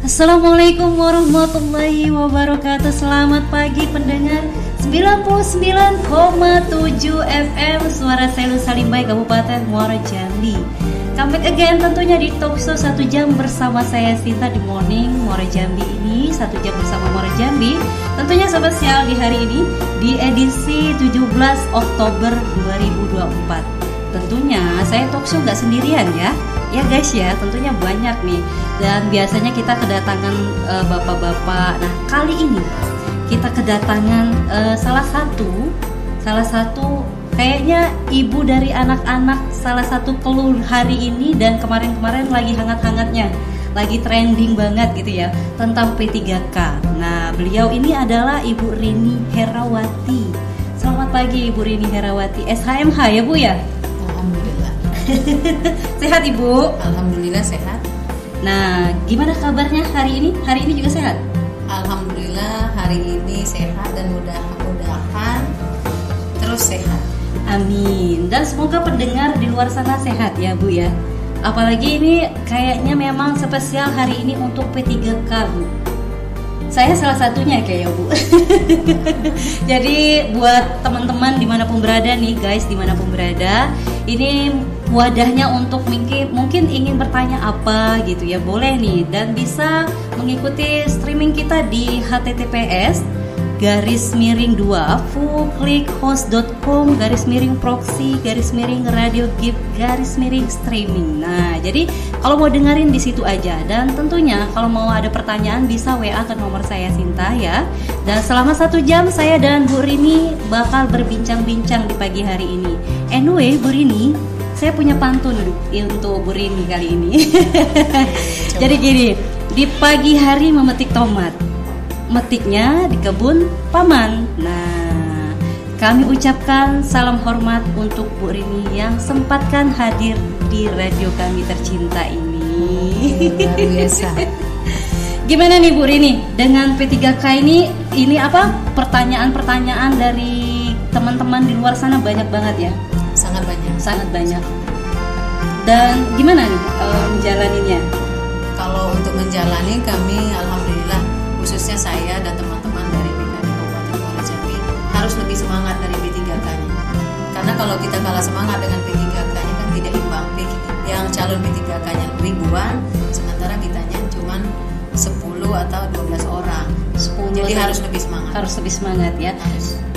Assalamualaikum warahmatullahi wabarakatuh. Selamat pagi pendengar 99,7 FM Suara Selu Salimbai Kabupaten Muara Jambi. Come back again tentunya di Talkshow 1 jam bersama saya Sinta di Morning Muara Jambi ini. 1 jam bersama Muara Jambi tentunya spesial di hari ini di edisi 17 Oktober 2024. Tentunya saya talkshow nggak sendirian ya guys ya, tentunya banyak nih. Dan biasanya kita kedatangan bapak-bapak. Nah kali ini kita kedatangan salah satu kayaknya ibu dari anak-anak, salah satu keluh hari ini dan kemarin-kemarin lagi hangat-hangatnya, lagi trending banget gitu ya, tentang P3K. Nah beliau ini adalah Ibu Rini Herawati. Selamat pagi Ibu Rini Herawati, SHMH ya Bu ya? Alhamdulillah. Sehat Ibu? Alhamdulillah sehat. Nah, gimana kabarnya hari ini? Hari ini juga sehat? Alhamdulillah hari ini sehat dan mudah-mudahan terus sehat. Amin. Dan semoga pendengar di luar sana sehat ya Bu ya. Apalagi ini kayaknya memang spesial hari ini untuk P3K Bu. Saya salah satunya kayaknya Bu. Jadi buat teman-teman dimanapun berada nih guys, dimanapun berada, ini wadahnya untuk mungkin ingin bertanya apa gitu ya, boleh nih, dan bisa mengikuti streaming kita di https://fullclickhost.com/proxy/radio-gip/streaming. Nah, jadi kalau mau dengerin di situ aja, dan tentunya kalau mau ada pertanyaan bisa WA ke nomor saya Sinta ya. Dan selama 1 jam saya dan Bu Rini bakal berbincang-bincang di pagi hari ini. Anyway, Bu Rini, saya punya pantun untuk Bu Rini kali ini. Jadi gini, di pagi hari memetik tomat, metiknya di kebun paman. Nah, kami ucapkan salam hormat untuk Bu Rini yang sempatkan hadir di radio kami tercinta ini. Luar biasa. Gimana nih Bu Rini dengan P3K ini apa pertanyaan-pertanyaan dari teman-teman di luar sana banyak banget ya? Sangat banyak. Dan gimana nih menjalaninya? Kalau untuk menjalani, kami alhamdulillah, khususnya saya dan teman-teman dari PKD Kabupaten Muara Jambi harus lebih semangat dari P3K-nya. Karena kalau kita kalah semangat dengan P3K-nya kan tidak imbang. Yang calon P3K-nya ribuan, sementara kitanya cuma 10 atau 12 orang. Jadi harus lebih semangat. Harus lebih semangat ya.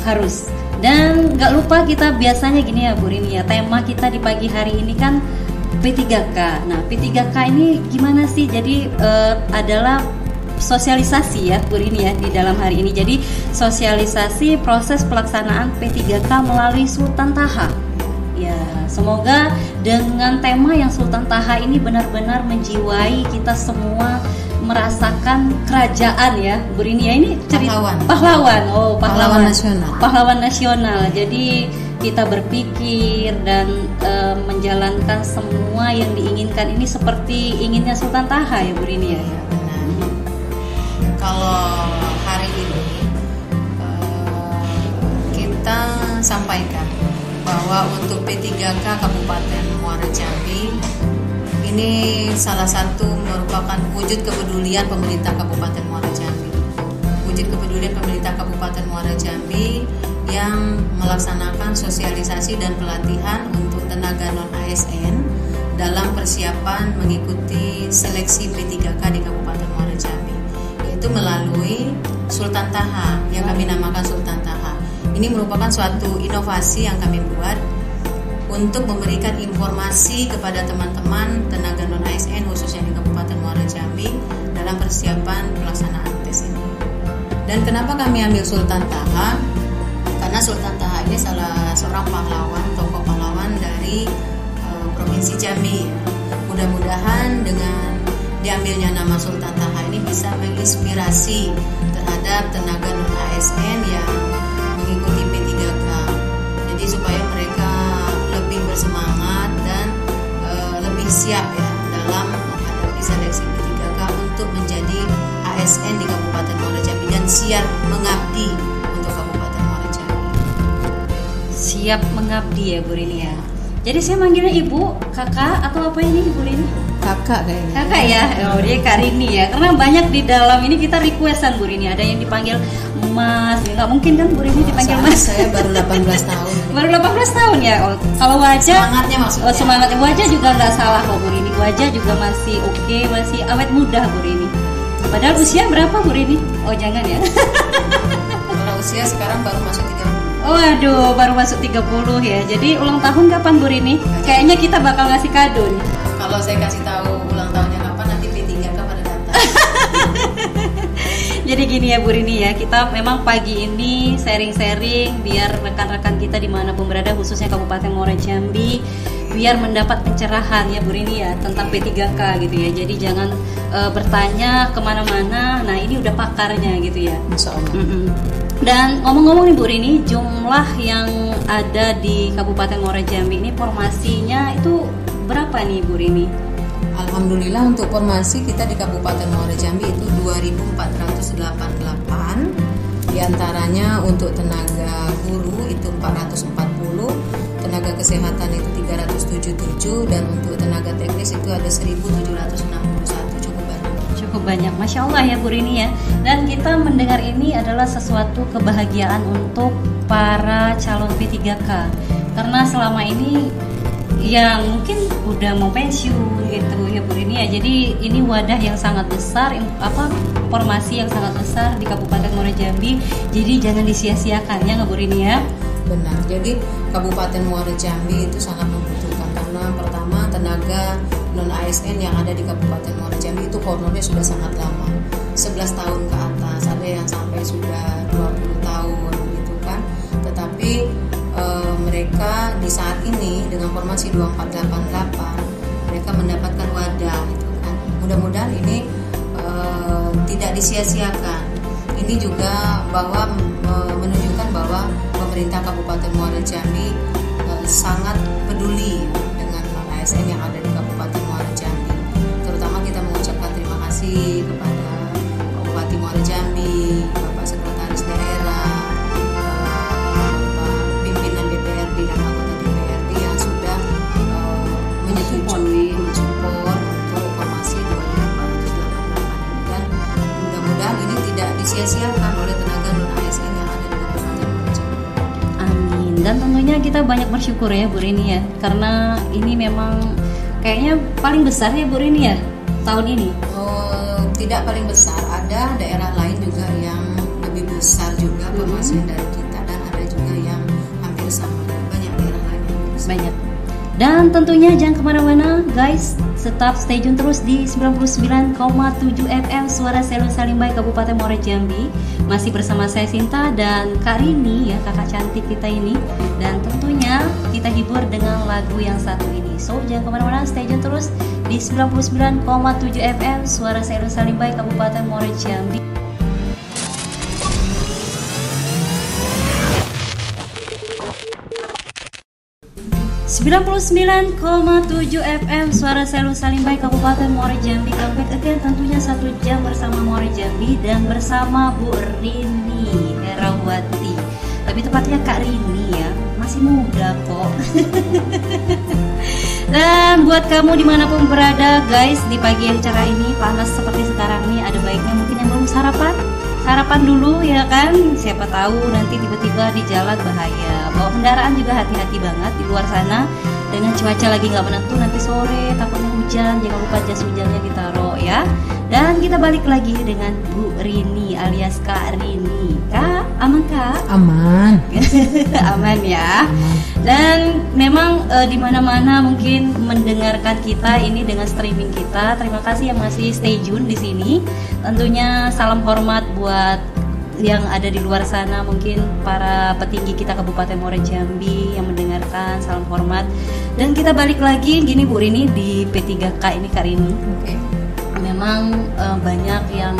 Harus. Dan gak lupa kita biasanya gini ya Bu Rini ya, tema kita di pagi hari ini kan P3K. Nah P3K ini gimana sih? Jadi adalah sosialisasi ya Bu Rini ya di dalam hari ini. Jadi sosialisasi proses pelaksanaan P3K melalui Sultan Taha. Ya, semoga dengan tema yang Sultan Taha ini benar-benar menjiwai kita semua, merasakan kerajaan ya Bu Rini ya. Ini cerita pahlawan nasional. Jadi kita berpikir dan menjalankan semua yang diinginkan ini seperti inginnya Sultan Taha ya Bu Rini ya. Kalau hari ini kita sampaikan bahwa untuk P3K Kabupaten Muara Jambi ini salah satu merupakan wujud kepedulian pemerintah Kabupaten Muara Jambi. Wujud kepedulian pemerintah Kabupaten Muara Jambi yang melaksanakan sosialisasi dan pelatihan untuk tenaga non-ASN dalam persiapan mengikuti seleksi P3K di Kabupaten Muara Jambi, yaitu melalui Sultan Taha yang kami namakan Sultan Taha. Ini merupakan suatu inovasi yang kami buat untuk memberikan informasi kepada teman-teman tenaga non-ASN khususnya di Kabupaten Muara Jambi dalam persiapan pelaksanaan tes ini. Dan kenapa kami ambil Sultan Taha? Karena Sultan Taha ini salah seorang pahlawan, tokoh pahlawan dari Provinsi Jambi. Mudah-mudahan dengan diambilnya nama Sultan Taha ini bisa menginspirasi terhadap tenaga non-ASN yang mengikuti P3K. Jadi supaya mereka lebih bersemangat dan lebih siap ya dalam menghadapi seleksi P3K untuk menjadi ASN di Kabupaten Muara Jambi dan siap mengabdi untuk Kabupaten Muara Jambi. Siap mengabdi ya Bu Rini ya. Jadi saya manggilnya Ibu, Kakak, atau apa ini Ibu Rini? Kakak kayaknya. Kakak ya, oh dia Kak Rini ya. Karena banyak di dalam ini kita requestan Bu Rini. Ada yang dipanggil Mas, nggak mungkin kan Bu Rini dipanggil Mas? Saya baru 18 tahun. Baru 18 tahun ya. Oh, kalau wajah Semangatnya maksudnya. Oh, semangatnya wajah juga nggak salah kok Bu Rini. Wajah juga masih oke, masih awet muda Bu Rini. Padahal usia berapa Bu Rini? Oh jangan ya. Kalau usia sekarang baru masuk 30. Oh aduh, baru masuk 30 ya. Jadi ulang tahun kapan Bu Rini? Kayaknya kita bakal ngasih kado nih. Kalau saya kasih tahu ulang tahunnya kapan, nanti P3K pada datang. Jadi gini ya Bu Rini ya, kita memang pagi ini sharing-sharing biar rekan-rekan kita dimanapun berada, khususnya Kabupaten Muara Jambi, biar mendapat pencerahan ya Bu Rini ya tentang P3K gitu ya. Jadi jangan bertanya kemana-mana. Nah ini udah pakarnya gitu ya. Insya Allah. Dan ngomong-ngomong nih Bu Rini, jumlah yang ada di Kabupaten Muara Jambi ini formasinya itu berapa nih Bu Rini? Alhamdulillah untuk formasi kita di Kabupaten Muara Jambi itu 2.488. Di antaranya untuk tenaga guru itu 440, tenaga kesehatan itu 377, dan untuk tenaga teknis itu ada 1.761. Cukup banyak, Masya Allah ya Bu Rini ya. Dan kita mendengar ini adalah sesuatu kebahagiaan untuk para calon P3K. Karena selama ini yang mungkin udah mau pensiun gitu ya Bu Rini ya. Jadi ini wadah yang sangat besar, formasi yang sangat besar di Kabupaten Muara Jambi. Jadi jangan disia-siakan ya nggak Bu Rini ya. Benar. Jadi Kabupaten Muara Jambi itu sangat membutuhkan, karena pertama tenaga non ASN yang ada di Kabupaten Muara Jambi itu honornya sudah sangat lama, 11 tahun ke atas, ada yang sampai sudah 20 tahun gitu kan. Tetapi mereka di saat ini dengan formasi 2488 mereka mendapatkan wadah gitu kan. Mudah-mudahan ini tidak disia-siakan. Ini juga bahwa menunjukkan bahwa pemerintah Kabupaten Muara Jambi sangat peduli dengan ASN yang ada di Kabupaten Muara Jambi. Terutama kita mengucapkan terima kasih kepada Pak Bupati Muara Jambi, Bapak Sekretaris Daerah, Bapak Pimpinan DPRD dan anggota DPRD yang sudah menyetujui, mensupport untuk formasi 2488 ini, dan mudah-mudahan ini tidak disia-siakan oleh tenaga non ASN yang ada di Kabupaten Muara Jambi. Amin. Dan tentunya kita banyak bersyukur ya Bu Rini ya, karena ini memang kayaknya paling besar ya Bu Rini ya tahun ini. Tidak paling besar, ada daerah lain juga yang lebih besar juga formasi dari kita, dan ada juga yang hampir sama. Banyak daerah lain yang lebih besar. Banyak. Dan tentunya jangan kemana-mana guys, tetap stay tune terus di 99,7 FM Suara Selu Salimbai Kabupaten Muara Jambi. Masih bersama saya Sinta dan Kak Rini ya, kakak cantik kita ini. Dan tentunya kita hibur dengan lagu yang satu ini. So jangan kemana-mana, stay tune terus di 99,7 FM Suara Selu Salimbai Kabupaten Muara Jambi. ...99,7 FM Suara Selu Salimbai Kabupaten Muara Jambi. Comeback again tentunya 1 jam bersama Muara Jambi dan bersama Bu Rini Herawati. Lebih tepatnya Kak Rini ya, masih muda kok. Dan buat kamu dimanapun berada guys, di pagi yang cerah ini, panas seperti sekarang nih, ada baiknya mungkin yang belum sarapan dulu ya kan. Siapa tahu nanti tiba-tiba di jalan bahaya. Bawa kendaraan juga hati-hati banget di luar sana. Dengan cuaca lagi nggak menentu, nanti sore takutnya hujan, jangan lupa jas hujannya ditaruh ya. Dan kita balik lagi dengan Bu Rini alias Kak Rini. Kak, aman Kak? Aman. Aman ya. Aman. Dan memang di mana-mana mungkin mendengarkan kita ini dengan streaming kita. Terima kasih yang masih stay tune di sini. Tentunya salam hormat buat yang ada di luar sana, mungkin para petinggi kita Kabupaten Muara Jambi yang mendengarkan, salam hormat. Dan kita balik lagi gini Bu Rini di P3K ini Kak Rini. Oke. Memang banyak yang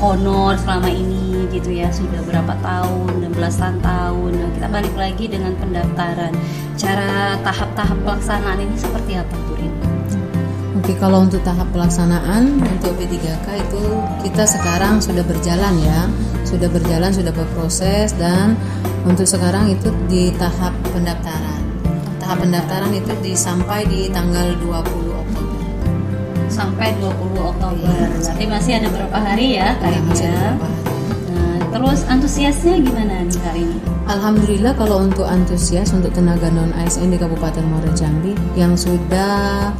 honor selama ini gitu ya, sudah berapa tahun, 16 tahun. Nah, kita balik lagi dengan pendaftaran. Cara tahap-tahap pelaksanaan ini seperti apa Bu Rini? Oke, kalau untuk tahap pelaksanaan untuk P3K itu kita sekarang sudah berjalan ya, sudah berproses, dan untuk sekarang itu di tahap pendaftaran. Tahap pendaftaran itu sampai di tanggal 20 Oktober. sampai 20 Oktober. Iya. Berarti masih ada berapa hari ya Kak Ya, Rini masih ada ya? beberapa hari. Nah, terus antusiasnya gimana nih Kak Rini? Alhamdulillah kalau untuk antusias untuk tenaga non ASN di Kabupaten Muara Jambi yang sudah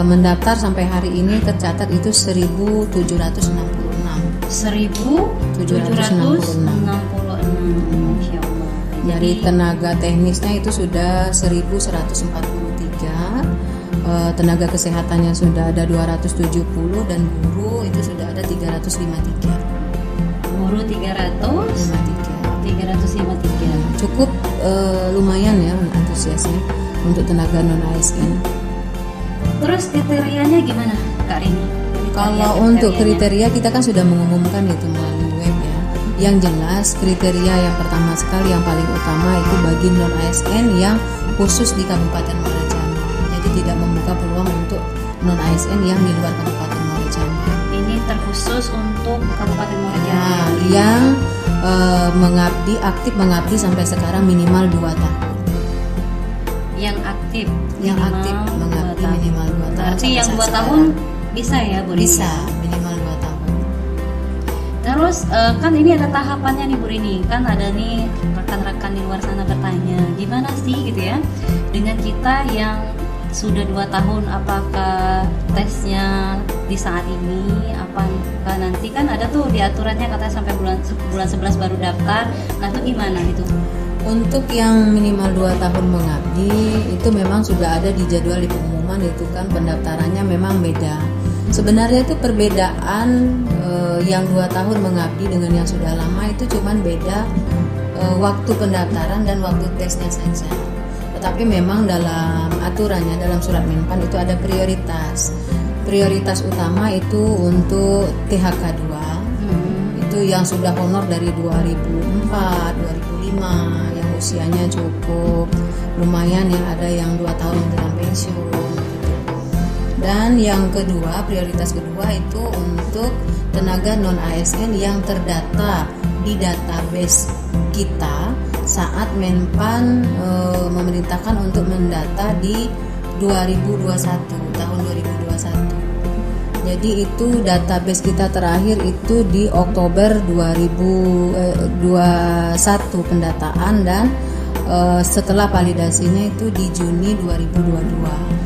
mendaftar sampai hari ini tercatat itu 1.766. 1.766. Masya Allah. Dari tenaga teknisnya itu sudah 1.143, tenaga kesehatannya sudah ada 270 dan guru itu sudah ada 353. Guru 353. Cukup lumayan ya antusiasnya untuk tenaga non ASN. Terus kriterianya gimana Kak Rini? Kalau untuk kriteria kita kan sudah mengumumkan itu melalui web ya. Yang jelas kriteria yang pertama sekali yang paling utama itu bagi non ASN yang khusus di Kabupaten Muara Jambi. Jadi tidak membuka peluang untuk non ASN yang di luar Kabupaten Muara Jambi. Ini terkhusus untuk Kabupaten Muara Jambi. Nah, yang aktif mengabdi sampai sekarang minimal 2 tahun. Yang aktif mengabdi minimal 2 tahun. Berarti yang 2 sekarang. tahun bisa ya Bu Rini? Bisa minimal 2 tahun. Terus kan ini ada tahapannya nih Bu Rini. Kan ada nih rekan-rekan di luar sana bertanya, gimana sih gitu ya dengan kita yang sudah 2 tahun, apakah tesnya di saat ini, apakah nanti kan ada tuh di aturannya katanya sampai bulan 11 baru daftar. Nah itu gimana itu? Untuk yang minimal 2 tahun mengabdi itu memang sudah ada di jadwal di pengumuman, itu kan pendaftarannya memang beda. Sebenarnya itu perbedaan yang 2 tahun mengabdi dengan yang sudah lama itu cuman beda waktu pendaftaran dan waktu tesnya saja. Tetapi memang dalam aturannya, dalam surat Menpan itu ada prioritas. Prioritas utama itu untuk THK 2 itu yang sudah honor dari 2004, 2005 yang usianya cukup lumayan ya, ada yang 2 tahun menjelang pensiun gitu. Dan yang kedua, prioritas kedua itu untuk tenaga non ASN yang terdata di database kita saat Menpan memerintahkan untuk mendata di 2021, tahun 2021. Jadi itu database kita terakhir itu di Oktober 2021 pendataan, dan setelah validasinya itu di Juni 2022.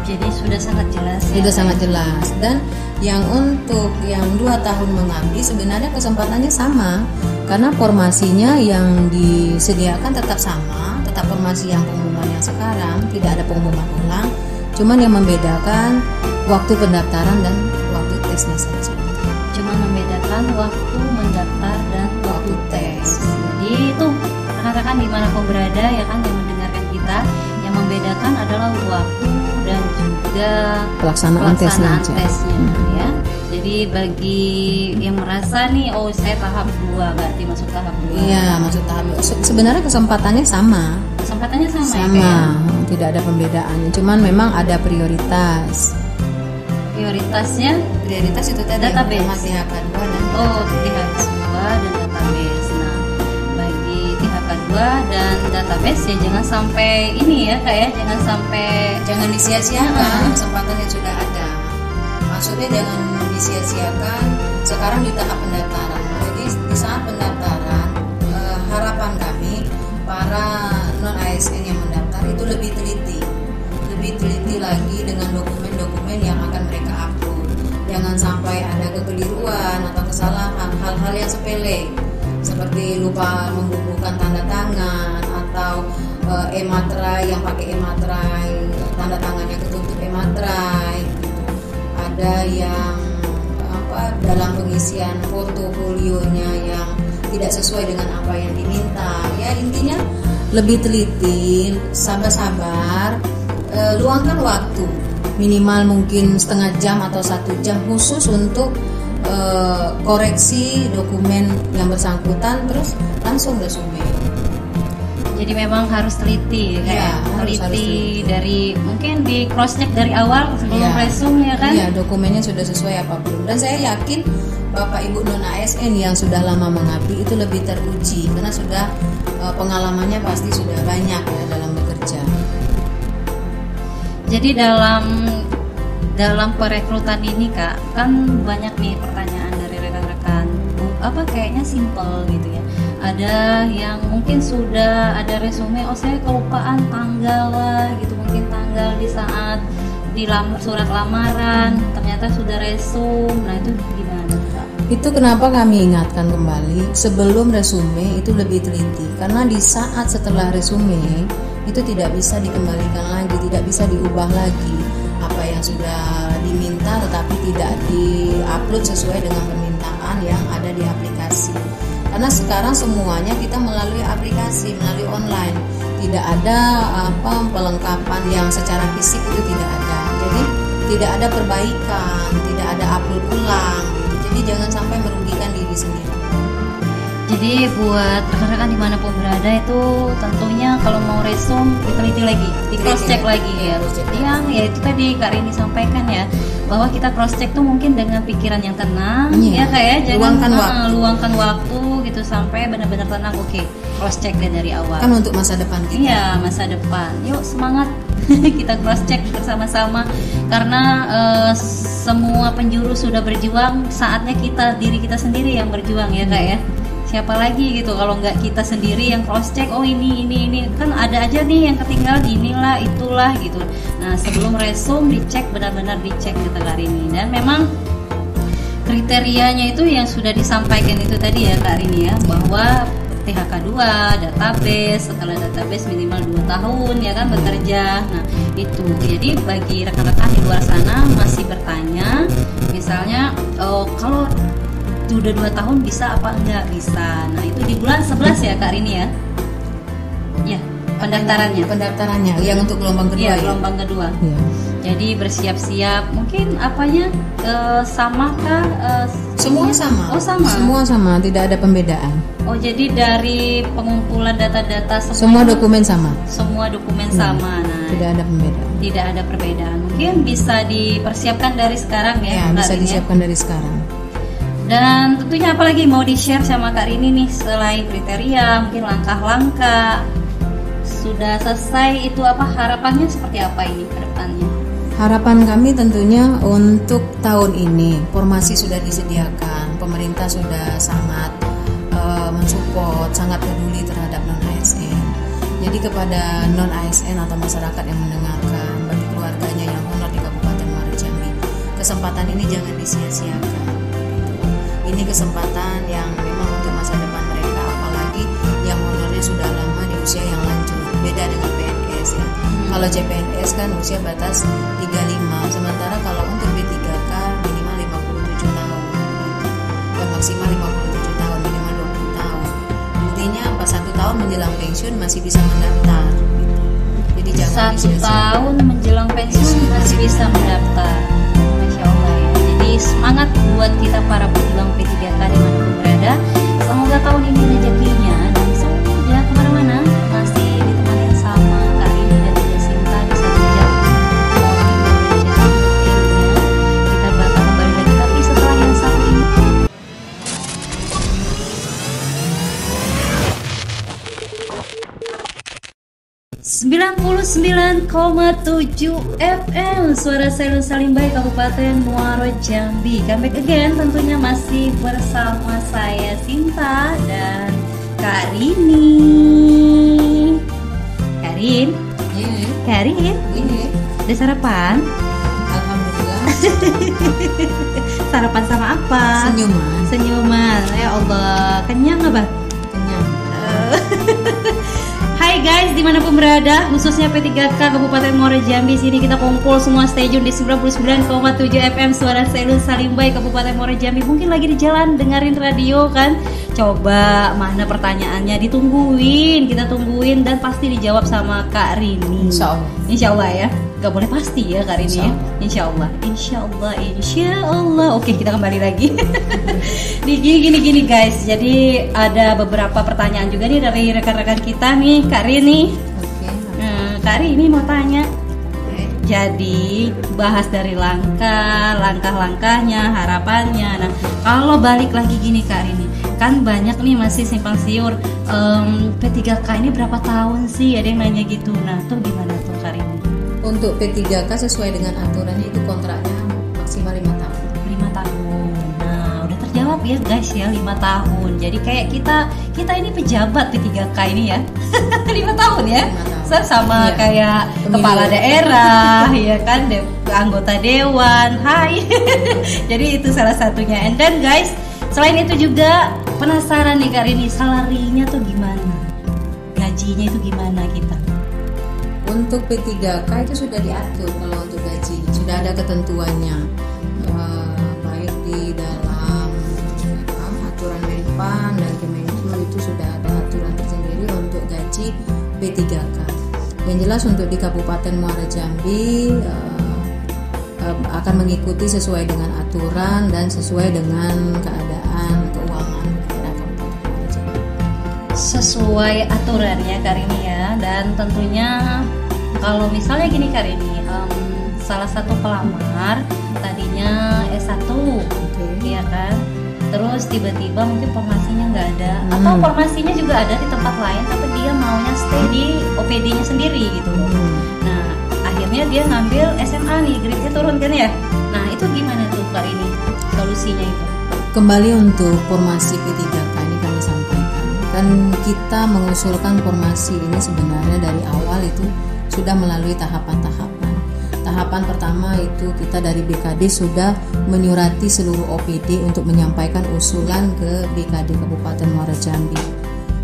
Jadi sudah sangat jelas ya. Sudah sangat jelas. Dan yang untuk yang 2 tahun mengabdi sebenarnya kesempatannya sama, karena formasinya yang disediakan tetap sama, tetap formasi yang pengumuman yang sekarang, tidak ada pengumuman ulang. Cuman yang membedakan waktu pendaftaran dan waktu tesnya saja. Cuma membedakan waktu mendaftar dan waktu tes. Jadi itu rekan-rekan dimanapun berada ya kan yang mendengarkan kita, yang membedakan adalah waktu dan juga pelaksanaan tesnya ya. Jadi bagi yang merasa nih, oh saya tahap 2, berarti masuk tahap 2. Iya, masuk tahap 2. Sebenarnya kesempatannya sama. Kesempatannya sama. Sama, ya? Tidak ada pembedaannya. Cuman memang ada prioritas. Prioritasnya Prioritas itu tadi database. THK 2 dan THK 2 dan database. Nah, bagi THK 2 dan database ya jangan sampai ini ya Kak ya, jangan disia-siakan kesempatan yang sudah ada. Maksudnya jangan disia-siakan sekarang di tahap pendaftaran. Jadi di saat pendaftaran harapan kami para non ASN yang mendaftar itu lebih teliti lagi dengan dokumen-dokumen yang akan mereka upload. Jangan sampai ada kekeliruan atau kesalahan, hal-hal yang sepele seperti lupa membubuhkan tanda tangan atau e-materai yang pakai e-materai tanda tangannya ketutup e-materai gitu. Ada yang dalam pengisian portofolionya yang tidak sesuai dengan apa yang diminta. Ya intinya lebih teliti, sabar-sabar, luangkan waktu minimal mungkin setengah jam atau 1 jam khusus untuk koreksi dokumen yang bersangkutan, terus langsung resume. Jadi memang harus teliti ya, harus teliti dari mungkin di cross check dari awal sebelum resume ya kan. Iya, dokumennya sudah sesuai apa belum. Dan saya yakin Bapak Ibu non ASN yang sudah lama mengabdi itu lebih teruji karena sudah pengalamannya pasti sudah banyak ya dalam bekerja. Jadi dalam dalam perekrutan ini Kak, kan banyak nih pertanyaan dari rekan-rekan. Apa kayaknya simple gitu ya. Ada yang mungkin sudah ada resume, oh saya kelupaan tanggal lah gitu, mungkin tanggal di saat surat lamaran, ternyata sudah resum. Nah itu gimana Kak? Itu kenapa kami ingatkan kembali sebelum resume itu lebih teliti, karena di saat setelah resume itu tidak bisa dikembalikan lagi, tidak bisa diubah lagi apa yang sudah diminta, tetapi tidak diupload sesuai dengan permintaan yang ada di aplikasi. Karena sekarang semuanya kita melalui aplikasi, melalui online, tidak ada pelengkapan yang secara fisik itu tidak ada. Jadi tidak ada perbaikan, tidak ada upload ulang. Jadi jangan sampai merugikan diri sendiri. Jadi buat rekan-rekan dimanapun berada itu tentunya kalau mau resum diteliti lagi, di cross check lagi ya. Yang ya itu tadi Kak Rini sampaikan ya, bahwa kita cross check tuh mungkin dengan pikiran yang tenang ya Kak ya, jangan luangkan waktu gitu sampai benar-benar tenang. Oke, cross check deh dari awal. Kan untuk masa depan kita. Iya, masa depan. Yuk semangat kita cross check bersama-sama karena semua penjuru sudah berjuang, saatnya diri kita sendiri yang berjuang ya Kak ya. Siapa lagi gitu kalau nggak kita sendiri yang cross check, oh ini kan ada aja nih yang ketinggalan, inilah itulah gitu. Nah sebelum resum dicek, benar-benar dicek kita Kak Rini. Dan memang kriterianya itu yang sudah disampaikan itu tadi ya Kak Rini ya, bahwa THK 2, database, setelah database minimal 2 tahun ya kan bekerja. Nah itu jadi bagi rekan-rekan di luar sana masih bertanya misalnya kalau udah 2 tahun bisa apa enggak bisa. Nah itu di bulan 11 ya Kak Rini ya. Ya, pendaftarannya yang untuk gelombang kedua. Iya, gelombang kedua. Ya. Jadi bersiap-siap. Mungkin apanya sama kah? Semua sama. Oh sama. Semua sama, tidak ada pembedaan. Oh jadi dari pengumpulan data-data semua dokumen sama. Semua dokumen sama. Nah, tidak ada pembedaan. Tidak ada perbedaan. Mungkin bisa dipersiapkan dari sekarang ya. Bisa disiapkan dari sekarang. Dan tentunya apalagi mau di-share sama Kak Rini nih selain kriteria, mungkin langkah-langkah sudah selesai itu apa harapannya seperti apa ini ke depannya? Harapan kami tentunya untuk tahun ini formasi sudah disediakan, pemerintah sudah sangat mensupport, sangat peduli terhadap non-ASN. Jadi kepada non-ASN atau masyarakat yang mendengarkan, bagi keluarganya yang honor di Kabupaten Muara Jambi, kesempatan ini jangan disia-siakan. Ini kesempatan yang memang untuk masa depan mereka, apalagi yang honornya sudah lama di usia yang lanjut. Beda dengan PNS ya. Kalau CPNS kan usia batas 35, sementara kalau untuk B3K minimal 57 tahun gitu. Dan maksimal 57 tahun, minimal 20 tahun. Buktinya pas 1 tahun menjelang pensiun masih bisa mendaftar gitu. Jadi jangan 1 tahun menjelang pensiun masih bisa mendaftar. Masya Allah ya. Jadi semangat buat kita para pejuang P3K dimanapun berada. Semoga tahun ini rezekinya dan jangan kemana-mana, masih ditemani sama Kak Rini dan juga Sinta di 1 jam kita bakal kembali lagi tapi setelah yang satu ini. 99,7 FM Suara Selun Salimbai Kabupaten Muaro Jambi. Come back again tentunya masih bersama saya Sinta dan Kak Rini. Karin? Karin? Udah sarapan? Alhamdulillah. Sarapan sama apa? Senyuman. Ya Allah, kenyang apa? Kenyang. Hai guys, dimanapun berada, khususnya P3K Kabupaten Muaro Jambi, sini kita kumpul semua stay tune di 99,7 FM Suara Selun Salimbai Kabupaten Muaro Jambi. Mungkin lagi di jalan dengerin radio kan? Coba mana pertanyaannya, ditungguin, kita tungguin dan pasti dijawab sama Kak Rini. Insya Allah ya, gak boleh pasti ya Kak Rini ya. Insya Allah. Oke, kita kembali lagi. Gini guys, jadi ada beberapa pertanyaan juga nih dari rekan-rekan kita nih Kak Rini. Kak Rini mau tanya. Jadi bahas dari langkah-langkahnya, harapannya. Nah, kalau balik lagi gini Kak Rini, kan banyak nih masih simpang siur P3K ini berapa tahun sih? Ada yang nanya gitu. Nah, tuh gimana tuh Kak Rini? Untuk P3K sesuai dengan aturannya itu kontraknya maksimal 5 tahun. 5 tahun. Nah, udah terjawab ya guys ya, 5 tahun. Jadi kayak kita ini pejabat P3K ini ya. 5 tahun ya. 5 tahun. Sama Iya. kayak Pemilu. kepala daerah ya kan, anggota dewan. Hai. Jadi itu salah satunya. And then guys, selain itu juga penasaran nih Kak Rini, salarinya tuh gimana? Gajinya itu gimana kita? Untuk P3K itu sudah diatur kalau untuk gaji, sudah ada ketentuannya, baik di dalam aturan Menpan dan Kemenlu itu sudah ada aturan tersendiri untuk gaji P3K. Yang jelas untuk di Kabupaten Muara Jambi akan mengikuti sesuai dengan aturan dan sesuai dengan keadaan keuangan daerah Kabupaten Muara Jambi. Sesuai aturannya Kak Rini ya, dan tentunya kalau misalnya gini Kak Rini, salah satu pelamar tadinya S1 ya kan, terus tiba-tiba mungkin formasinya nggak ada, atau formasinya juga ada di tempat lain tapi dia maunya stay di OPD-nya sendiri gitu. Nah akhirnya dia ngambil SMA nih, grade-nya turun kan ya. Nah itu gimana tuh Kak Rini solusinya itu? Kembali untuk formasi P3K ini kami sampaikan, kan kita mengusulkan formasi ini sebenarnya dari awal itu sudah melalui tahapan-tahapan. Tahapan pertama itu kita dari BKD sudah menyurati seluruh OPD untuk menyampaikan usulan ke BKD Kabupaten Muara Jambi.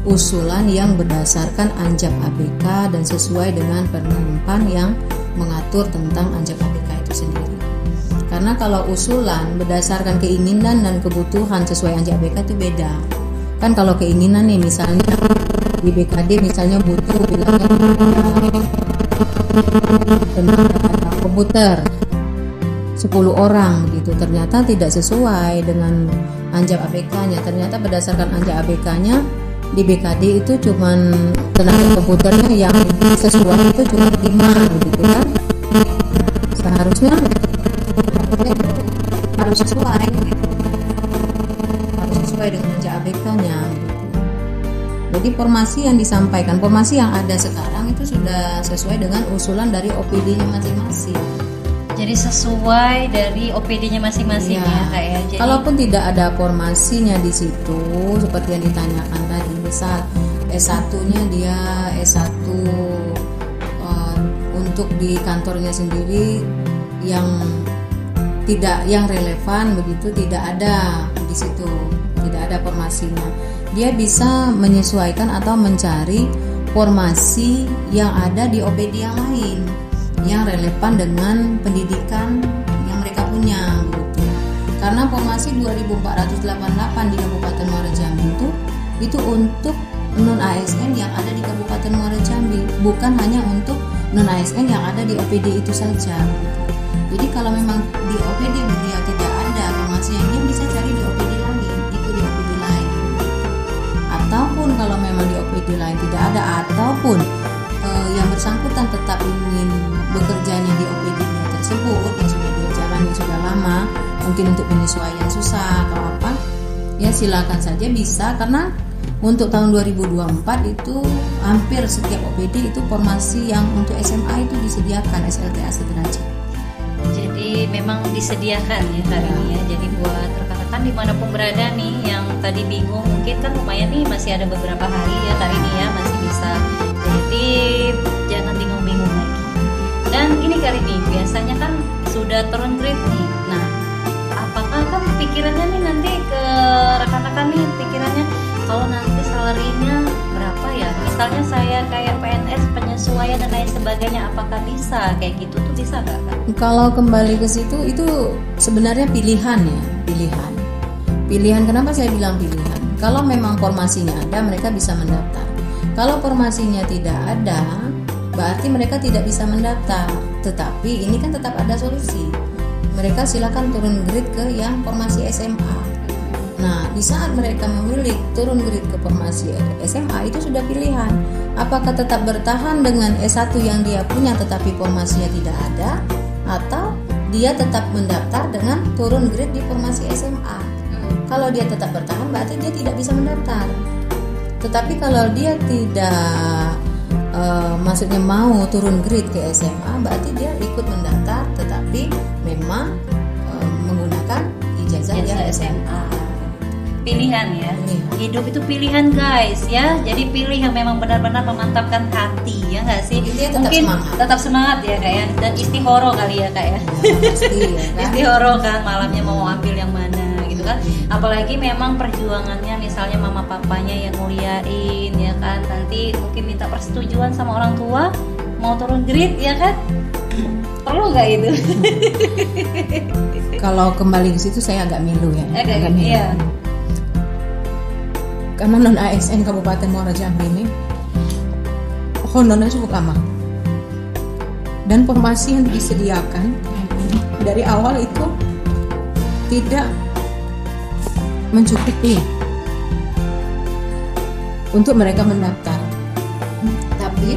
Usulan yang berdasarkan Anjak ABK dan sesuai dengan Permenpan yang mengatur tentang Anjak ABK itu sendiri. Karena kalau usulan berdasarkan keinginan dan kebutuhan sesuai Anjak ABK itu beda. Kan kalau keinginan nih misalnya di BKD misalnya butuh bilangnya tentang komputer 10 orang begitu, ternyata tidak sesuai dengan Anjak ABK-nya. Ternyata berdasarkan Anjak ABK-nya di BKD itu cuman tenaga komputernya yang sesuai itu cuma 5 begitu kan. Seharusnya harus sesuai gitu. Harus sesuai dengan Anjak ABK-nya gitu. Jadi formasi yang disampaikan, formasi yang ada sekarang itu sudah sesuai dengan usulan dari OPD-nya masing-masing. Jadi sesuai dari OPD-nya masing-masing ya Kak ya. Jadi, kalaupun tidak ada formasinya di situ seperti yang ditanyakan tadi, misal S1-nya dia S1 untuk di kantornya sendiri yang tidak yang relevan begitu, tidak ada di situ, tidak ada formasinya. Dia bisa menyesuaikan atau mencari formasi yang ada di OPD yang lain yang relevan dengan pendidikan yang mereka punya gitu. Karena formasi 2488 di Kabupaten Muara Jambi itu untuk non ASN yang ada di Kabupaten Muara Jambi, bukan hanya untuk non ASN yang ada di OPD itu saja gitu. Jadi kalau memang di OPD beliau tidak ada formasi yang dia bisa cari di OPD lain, ikut di OPD lain. Ataupun kalau memang di OPD lain tidak ada, ataupun yang bersangkutan tetap ingin bekerjanya di OPD tersebut yang sudah dia jalani sudah lama, mungkin untuk penyesuaian susah atau apa, ya silakan saja bisa. Karena untuk tahun 2024 itu hampir setiap OPD itu formasi yang untuk SMA itu disediakan SLTA sederajat. Jadi memang disediakan ya Kak Rini ya. Jadi buat rekan-rekan dimanapun berada nih yang tadi bingung, mungkin kan lumayan nih masih ada beberapa hari ya Kak Rini ya, masih bisa. Jadi jangan bingung-bingung lagi. Dan gini Kak Rini, biasanya kan sudah turun grade nih. Nah, apakah kan pikirannya nih nanti ke rekan-rekan nih pikirannya kalau nanti salarinya berapa ya? Misalnya saya kayak PNS penyesuaian dan lain sebagainya, apakah bisa kayak gitu tuh, bisa nggak Kak? Kalau kembali ke situ itu sebenarnya pilihan ya, pilihan. Kenapa saya bilang pilihan? Kalau memang formasinya ada, mereka bisa mendaftar. Kalau formasinya tidak ada, berarti mereka tidak bisa mendaftar. Tetapi ini kan tetap ada solusi. Mereka silakan turun grade ke yang formasi SMA. Nah, di saat mereka memilih turun grade ke formasi SMA itu sudah pilihan. Apakah tetap bertahan dengan S1 yang dia punya tetapi formasinya tidak ada, atau dia tetap mendaftar dengan turun grade di formasi SMA. Kalau dia tetap bertahan berarti dia tidak bisa mendaftar. Tetapi kalau dia tidak maksudnya mau turun grade ke SMA, berarti dia ikut mendaftar tetapi memang menggunakan ijazah dia SMA. Pilihan ya. Hidup itu pilihan guys ya. Jadi pilih yang memang benar-benar memantapkan hati ya nggak sih? Mungkin tetap semangat ya Kak ya. Dan istihoro kali ya Kak ya. Pasti ya kan? Istihoro kan malamnya mau ambil yang mana gitu kan. Apalagi memang perjuangannya misalnya mama papanya yang muliain ya kan. Nanti mungkin minta persetujuan sama orang tua mau turun grade ya kan. Perlu nggak itu? Kalau kembali ke situ saya agak milu ya. Agak milu. Iya. Karena non ASN Kabupaten Muara Jambi ini honornya cukup lama, dan formasi yang disediakan dari awal itu tidak mencukupi untuk mereka mendaftar. Tapi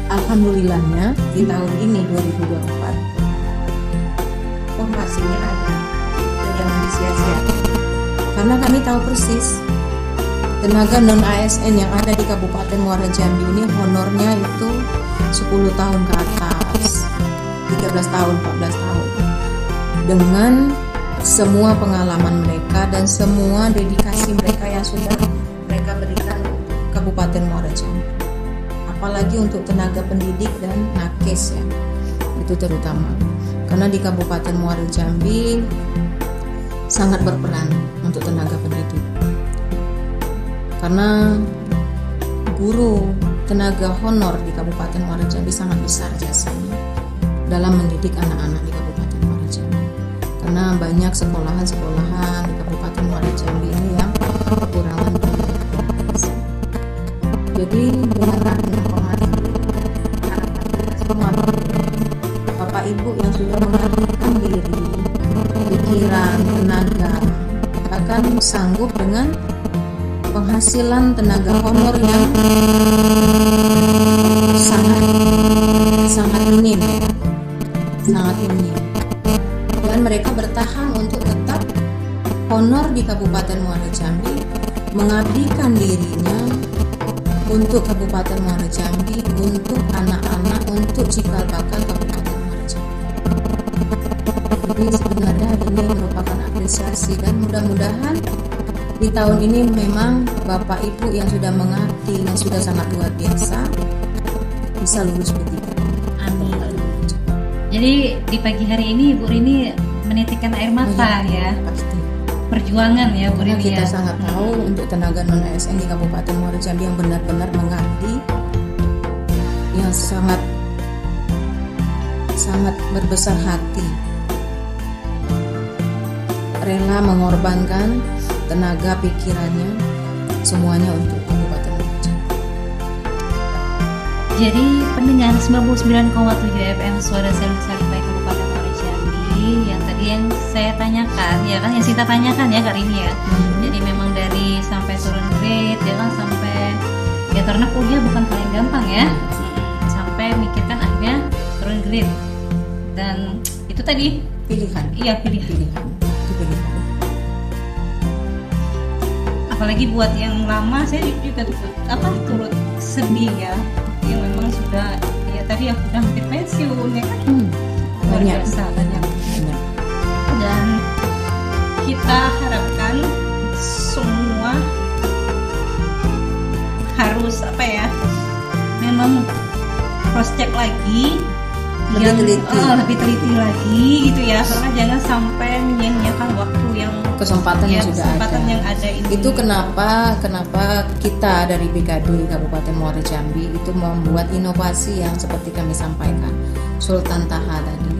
alhamdulillahnya di tahun ini 2024 formasinya ada, dan jangan disia-siakan karena kami tahu persis tenaga non ASN yang ada di Kabupaten Muara Jambi ini honornya itu 10 tahun ke atas, 13 tahun, 14 tahun. Dengan semua pengalaman mereka dan semua dedikasi mereka yang sudah mereka berikan Kabupaten Muara Jambi. Apalagi untuk tenaga pendidik dan nakes ya, itu terutama. Karena di Kabupaten Muara Jambi sangat berperan untuk tenaga pendidik. Karena guru tenaga honor di Kabupaten Muara Jambi sangat besar jasanya dalam mendidik anak-anak di Kabupaten Muara Jambi. Karena banyak sekolahan-sekolahan di Kabupaten Muara Jambi ini yang kekurangan guru. Jadi dengan adanya formasi semua Bapak Ibu yang sudah mengabdikan diri, pikiran, tenaga akan sanggup dengan penghasilan tenaga honor yang sangat minim ya, sangat minim, dan mereka bertahan untuk tetap honor di Kabupaten Muara Jambi, mengabdikan dirinya untuk Kabupaten Muara Jambi, untuk anak-anak, untuk cikal bakal Kabupaten Muara Jambi. Jadi sebenarnya ini merupakan apresiasi, dan mudah-mudahan di tahun ini memang Bapak Ibu yang sudah mengabdi, yang sudah sangat luar biasa, bisa lulus P3. Amin. Jadi di pagi hari ini Bu Rini menitikkan air mata ya. Pasti. Perjuangan ya Bu Rini. Kita sangat tahu untuk tenaga non ASN di Kabupaten Muara Jambi yang benar-benar mengabdi, yang sangat berbesar hati, rela mengorbankan tenaga pikirannya semuanya untuk Kabupaten Muara Jambi. Jadi pendengar 99,7 FM Suara Selut Salimbai Kabupaten Muara Jambi, yang tadi yang saya tanyakan ya kan, yang Sinta tanyakan ya Kak Rini ya. Jadi memang dari sampai turun grade ya kan, sampai ya karena kuliah bukan paling gampang ya. Sampai mikirkan akhirnya turun grade. Dan itu tadi pilihan. Iya, pilihan. Apalagi buat yang lama, saya juga turut sedih ya, yang memang sudah ya tadi aku udah hampir pensiun ya kan. Luar biasa banyak. Dan kita harapkan semua harus memang cross check lagi, lebih teliti lagi gitu ya, karena jangan sampai menyia-nyiakan waktu yang kesempatan yang ada ini. Itu kenapa kita dari BKD Kabupaten Muara Jambi itu membuat inovasi yang seperti kami sampaikan Sultan Taha tadi,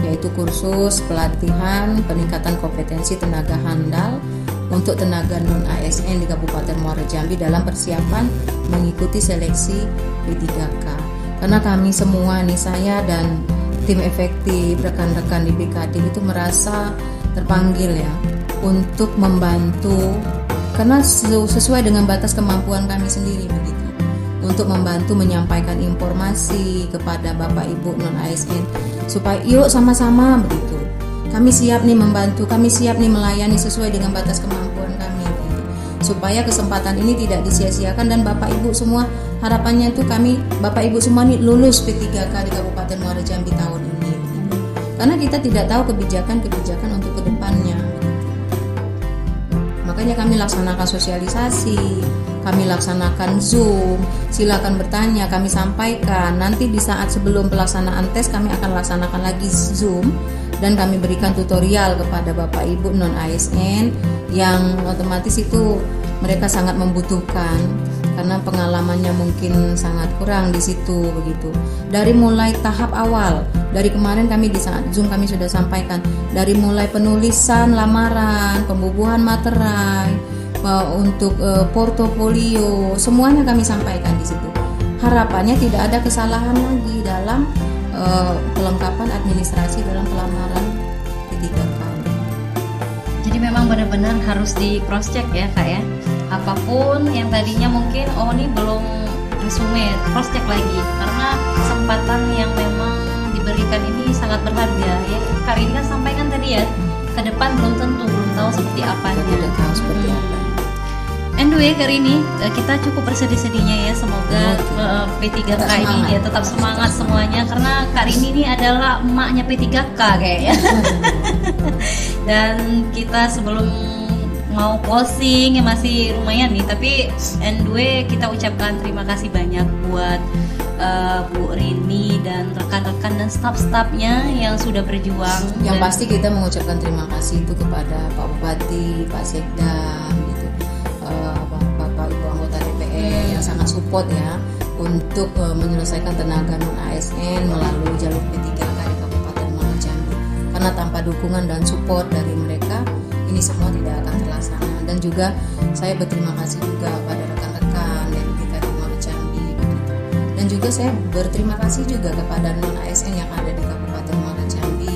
yaitu kursus pelatihan peningkatan kompetensi tenaga handal untuk tenaga non ASN di Kabupaten Muara Jambi dalam persiapan mengikuti seleksi P3K. Karena kami semua nih, saya dan tim efektif, rekan-rekan di BKD itu merasa terpanggil ya untuk membantu, karena sesuai dengan batas kemampuan kami sendiri begitu, untuk membantu menyampaikan informasi kepada Bapak Ibu non ASN supaya yuk sama-sama begitu. Kami siap nih membantu, kami siap nih melayani sesuai dengan batas kemampuan kami begitu. supaya kesempatan ini tidak disia-siakan. Dan Bapak Ibu semua, harapannya itu kami Bapak Ibu semua nih lulus P3K di Kabupaten Muara Jambi tahun ini, karena kita tidak tahu kebijakan untuk kedepannya. Makanya kami laksanakan sosialisasi, kami laksanakan Zoom, silakan bertanya, kami sampaikan. Nanti di saat sebelum pelaksanaan tes kami akan laksanakan lagi Zoom, dan kami berikan tutorial kepada Bapak Ibu non ASN yang otomatis itu mereka sangat membutuhkan karena pengalamannya mungkin sangat kurang di situ begitu. Dari mulai tahap awal, dari kemarin kami di saat Zoom kami sudah sampaikan, dari mulai penulisan lamaran, pembubuhan materai, untuk portofolio, semuanya kami sampaikan di situ. Harapannya tidak ada kesalahan lagi dalam kelengkapan administrasi dalam pelamaran P3K. Jadi memang benar-benar harus di cross check ya Kak ya. Apapun yang tadinya mungkin ini belum resume, cross check lagi karena kesempatan yang memang diberikan ini sangat berharga ya. Kak ini kan sampaikan tadi ya, ke depan belum tahu seperti apanya. Tidak tahu seperti apa. Anyway, kali ini kita cukup bersedih-sedihnya ya. Semoga P3K ini ya tetap semangat semuanya, karena Kak Rini ini adalah emaknya P3K kayaknya. Dan kita sebelum mau closing ya masih lumayan nih, tapi anyway kita ucapkan terima kasih banyak buat Bu Rini dan rekan-rekan dan staf-stafnya yang sudah berjuang. Yang pasti kita mengucapkan terima kasih itu kepada Pak Bupati, Pak Sekda, gitu, Bapak Ibu anggota DPR yang sangat support ya untuk menyelesaikan tenaga non ASN melalui jalur P3K di Kabupaten Muara Jambi. Karena tanpa dukungan dan support dari mereka, ini semua tidak akan terlaksana. Dan juga saya berterima kasih juga pada rekan-rekan dari kita di Muara Jambi. Dan juga saya berterima kasih juga kepada non ASN yang ada di Kabupaten Muara Jambi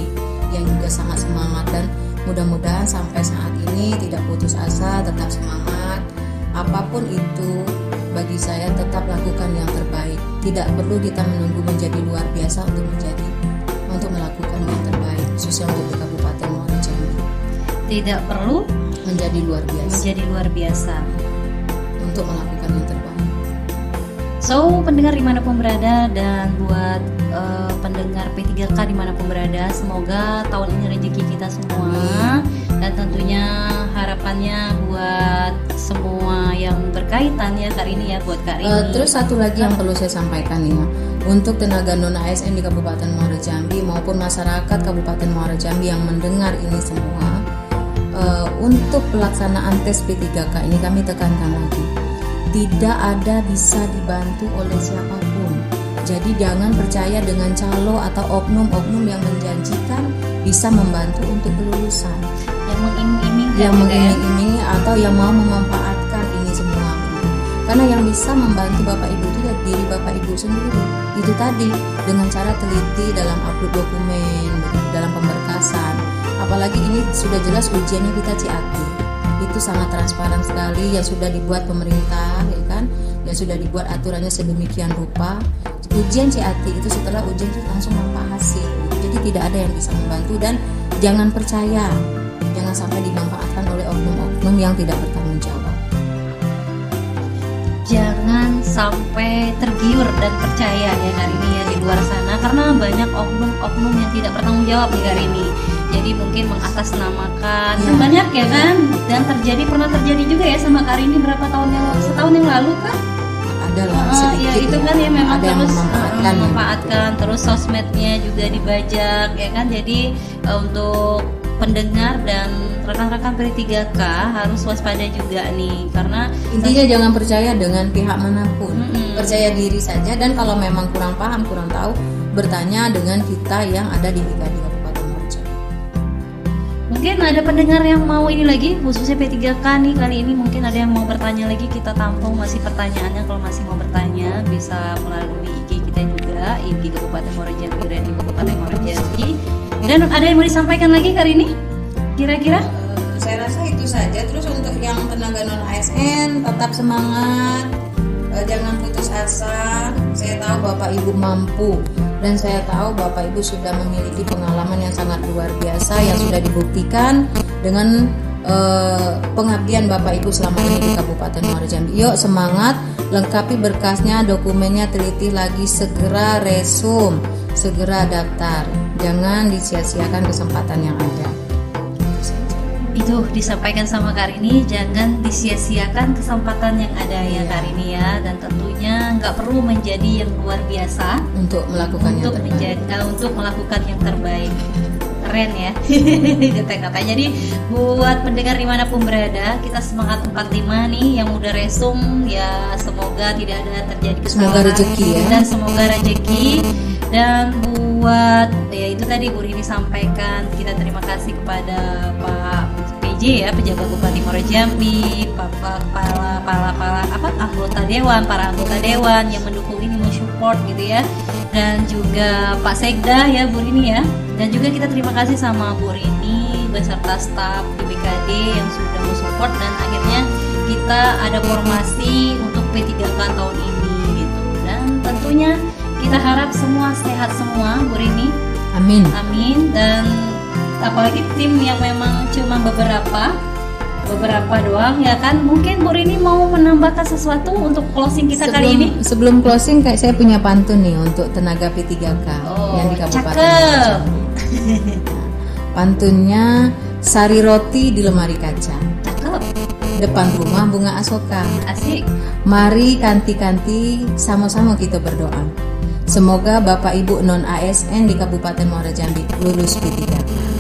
yang juga sangat semangat, dan mudah-mudahan sampai saat ini tidak putus asa, tetap semangat. Apapun itu bagi saya tetap lakukan yang terbaik. Tidak perlu kita menunggu menjadi luar biasa untuk melakukan yang terbaik, khususnya untuk di Kabupaten Muara Jambi. Tidak perlu menjadi luar biasa untuk melakukan yang terbaik. So, pendengar dimanapun berada, dan buat pendengar P3K dimanapun berada, semoga tahun ini rezeki kita semua. Dan tentunya harapannya buat semua yang berkaitan ya Kak Rini ya, buat Kak Rini. Terus satu lagi yang perlu saya sampaikan ya, untuk tenaga non ASN di Kabupaten Muara Jambi maupun masyarakat Kabupaten Muara Jambi yang mendengar ini semua, untuk pelaksanaan tes P3K ini kami tekankan lagi, tidak ada bisa dibantu oleh siapapun. Jadi jangan percaya dengan calo atau oknum-oknum yang menjanjikan bisa membantu untuk kelulusan, yang mengiming-imingi atau yang mau memanfaatkan ini semua. Karena yang bisa membantu Bapak Ibu itu ya diri Bapak Ibu sendiri. Itu tadi, dengan cara teliti dalam upload dokumen, dalam pemberkasan. Apalagi ini sudah jelas ujiannya kita CAT. Itu sangat transparan sekali, yang sudah dibuat pemerintah ya kan, yang sudah dibuat aturannya sedemikian rupa. Ujian CAT itu setelah ujian itu langsung nampak hasil. Jadi tidak ada yang bisa membantu, dan jangan percaya, jangan sampai dimanfaatkan oleh oknum-oknum yang tidak bertanggung jawab. Jangan sampai tergiur dan percaya ya Kak Rini ya di luar sana, karena banyak oknum-oknum yang tidak bertanggung jawab nih Kak Rini. Jadi mungkin mengatasnamakan banyak ya kan, dan pernah terjadi juga ya sama Kak Rini setahun yang lalu kan? Adalah ya itu kan ya memang ada terus memanfaatkan terus sosmednya juga dibajak ya kan. Jadi untuk pendengar dan rekan-rekan P3K harus waspada juga nih, karena intinya jangan percaya dengan pihak manapun. Percaya diri saja, dan kalau memang kurang paham, kurang tahu, bertanya dengan kita yang ada di Kabupaten Muara Jambi. Mungkin ada pendengar yang mau ini lagi, khususnya P3K nih kali ini, mungkin ada yang mau bertanya lagi, kita tampung masih pertanyaannya. Kalau masih mau bertanya bisa melalui IG kita juga, IG Kabupaten Muara Jambi dan Ibu Kabupaten Muara Jambi. Dan ada yang mau disampaikan lagi kali ini? Kira-kira? Saya rasa itu saja. Terus untuk yang tenaga non ASN tetap semangat, jangan putus asa. Saya tahu Bapak Ibu mampu, dan saya tahu Bapak Ibu sudah memiliki pengalaman yang sangat luar biasa yang sudah dibuktikan dengan pengabdian Bapak Ibu selama ini di Kabupaten Muara Jambi. Yuk semangat, lengkapi berkasnya, dokumennya, teliti lagi, segera resum, segera daftar. Jangan disia-siakan kesempatan yang ada. Itu disampaikan sama Karini, jangan disia-siakan kesempatan yang ada ya Karini ya, dan tentunya nggak perlu menjadi yang luar biasa Untuk melakukan yang terbaik. untuk melakukan yang terbaik. Keren ya kata-kata. Jadi buat pendengar dimanapun berada, kita semangat 45 nih yang udah resum ya, semoga tidak ada terjadi kesalahan, Semoga rezeki ya. dan semoga rezeki. Dan buat ya itu tadi Bu Rini sampaikan, kita terima kasih kepada Pak PJ ya, pejabat Bupati Muara Jambi, para anggota dewan yang mendukung ini, mensupport gitu ya, dan juga Pak Sekda ya Bu Rini ya, dan juga kita terima kasih sama Bu Rini beserta staf di BKD yang sudah mensupport, dan akhirnya kita ada formasi untuk P3K tahun ini gitu. Dan tentunya kita harap semua sehat semua Bu Rini. Amin. Amin. Dan apalagi tim yang memang cuma beberapa doang ya kan. Mungkin Bu Rini mau menambahkan sesuatu untuk closing kita kali ini. Sebelum closing, kayak saya punya pantun nih untuk tenaga P3K yang di Kabupaten Muara cakep. Jambi. Pantunnya, sari roti di lemari kaca, Cakep. depan rumah bunga asoka. Asik. Mari kanti-kanti sama-sama kita berdoa. Semoga Bapak Ibu non ASN di Kabupaten Muara Jambi lulus P3K.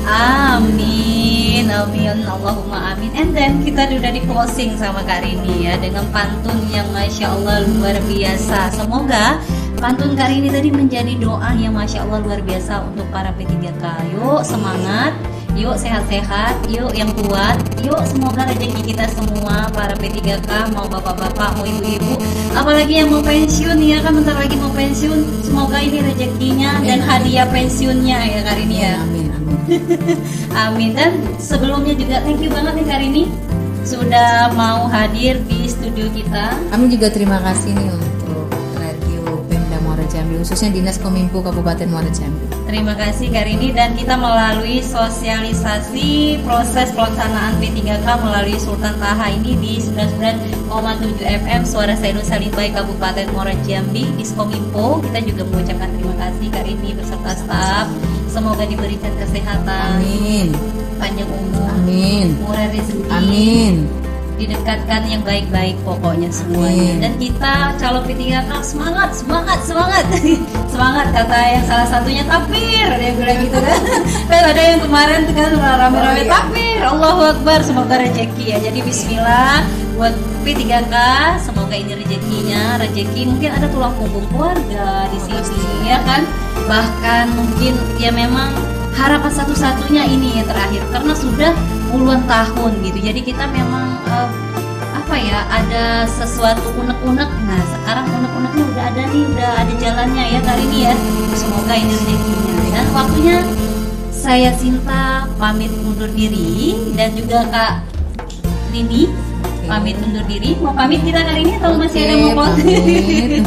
Amin, amin, Allahumma amin. And then kita udah di closing sama Karini ya, dengan pantun yang Masya Allah luar biasa. Semoga pantun Karini tadi menjadi doa yang Masya Allah luar biasa untuk para P3K. Yuk semangat, yuk sehat-sehat, yuk yang kuat, yuk semoga rezeki kita semua para P3K, mau bapak-bapak, mau ibu-ibu, apalagi yang mau pensiun ya kan, bentar lagi mau pensiun, semoga ini rezekinya dan hadiah pensiunnya ya Karini ya. Amin, amin. Amin. Dan sebelumnya juga thank you banget nih Karini sudah mau hadir di studio kita. Kami juga terima kasih nih untuk Radio Pemda Muara Jambi, khususnya Dinas Kominfo Kabupaten Muara Jambi. Terima kasih Karini, dan kita melalui sosialisasi proses pelaksanaan P3K melalui Sultan Taha ini di 99,7 FM Suara Sainu Salimbai Kabupaten Muara Jambi di Kominfo. Kita juga mengucapkan terima kasih Karini beserta staf. Semoga diberikan kesehatan, Amin. panjang umur, Amin. murah rezeki, Amin. didekatkan yang baik-baik pokoknya semuanya. Amin. Dan kita calon P3K semangat semangat kata yang salah satunya takbir, dia bilang gitu kan. Kan ada yang kemarin kan rame-rame takbir, Allahu Akbar, semoga rezeki ya. Jadi bismillah buat P3K, semoga ini rezekinya, rezeki mungkin ada tulang punggung keluarga di sini ya kan. Bahkan mungkin ya memang harapan satu-satunya ini ya terakhir, karena sudah puluhan tahun gitu. Jadi kita memang ada sesuatu unek-unek. Nah sekarang unek-uneknya udah ada nih, udah ada jalannya ya kali ini ya. Semoga ini rezekinya. Dan waktunya saya Sinta pamit undur diri, dan juga Kak Rini pamit undur diri. Mau pamit kita kali ini atau masih ada mau pamit?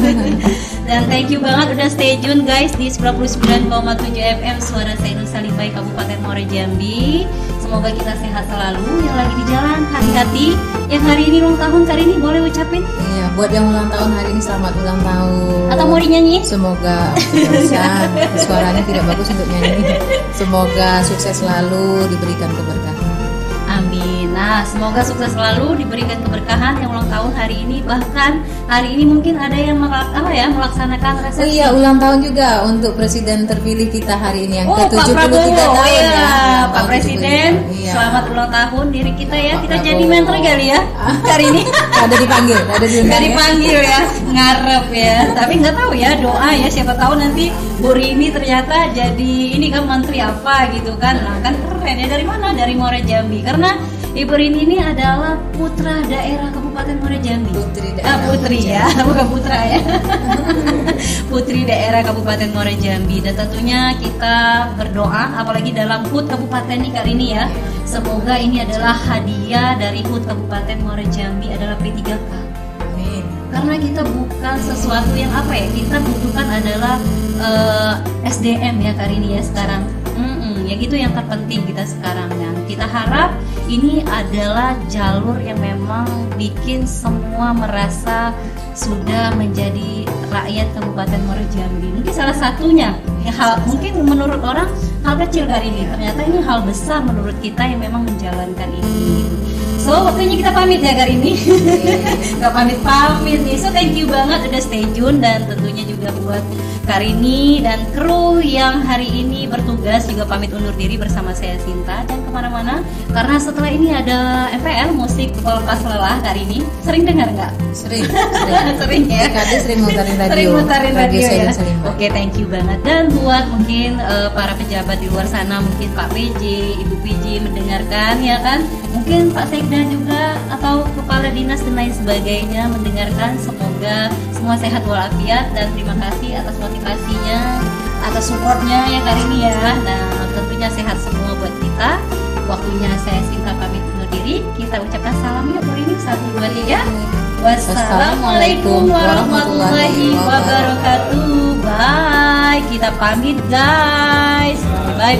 Dan thank you banget udah stay tune guys di 99,7 FM Suara Sainu Salimbai Kabupaten Muara Jambi. Semoga kita sehat selalu. Yang lagi di jalan hati-hati. Yang hari ini ulang tahun, Kak Rini boleh ucapin? Iya, buat yang ulang tahun hari ini selamat ulang tahun. Atau mau dinyanyiin? Semoga tidak usah, suaranya tidak bagus untuk nyanyi. Semoga sukses selalu, diberikan keberkahan. Amin. Nah, semoga sukses selalu, diberikan keberkahan yang ulang tahun hari ini. Bahkan hari ini mungkin ada yang melaksanakan resepsi. Oh iya, ulang tahun juga untuk presiden terpilih kita hari ini yang Pak ke-73 Prabowo, tahun iya. ya. Pak Presiden, Iya. selamat ulang tahun diri kita ya. Pak Kita Prabowo. jadi menteri kali ya hari ini. Ada dipanggil, ada Nggak diundang ya. dipanggil ya, ngarep ya. Tapi nggak tahu ya, doa ya. Siapa tahu nanti Bu Rini ternyata jadi ini kan menteri apa gitu kan. Nah kan keren ya. Dari mana? Dari Muara Jambi. Karena Ibu Rini ini adalah putra daerah Kabupaten Muara Jambi. Putri ya, bukan putra ya. Putri daerah Kabupaten Muara Jambi. Dan tentunya kita berdoa, apalagi dalam HUT Kabupaten ini kali ini ya. Semoga ini adalah hadiah dari HUT Kabupaten Muara Jambi adalah P3K. Amin. Karena kita bukan sesuatu yang kita butuhkan adalah SDM ya kali ini ya sekarang. Ya gitu yang terpenting kita sekarang. Dan Kita harap ini adalah jalur yang memang bikin semua merasa sudah menjadi rakyat Kabupaten Muaro Jambi. Mungkin salah satunya hal, mungkin menurut orang hal kecil hari ini, ternyata ini hal besar menurut kita yang memang menjalankan ini. So waktunya kita pamit ya hari ini. Gak pamit nih. So thank you banget udah stay tune, dan tentunya juga buat Karini dan kru yang hari ini bertugas juga pamit undur diri bersama saya Sinta, dan kemana-mana karena setelah ini ada MPL musik pelepas lelah. Karini sering dengar nggak? Sering Sering ya. Kadang sering mutarin radio. Sering mutarin radio ya. Salimba. Oke, thank you banget. Dan buat mungkin para pejabat di luar sana, mungkin Pak PJ, Ibu PJ mendengarkan ya kan, mungkin Pak Sekda juga atau kepala dinas dan lain sebagainya mendengarkan. Semoga semua sehat walafiat, dan terima kasih atas motivasinya, atas supportnya ya kali ini ya. Nah tentunya sehat semua buat kita. Waktunya saya Sinta pamit undur diri. Kita ucapkan salam yuk hari ini 1, 2, 3. Wassalamualaikum warahmatullahi wabarakatuh. Bye. Kita pamit guys. Bye.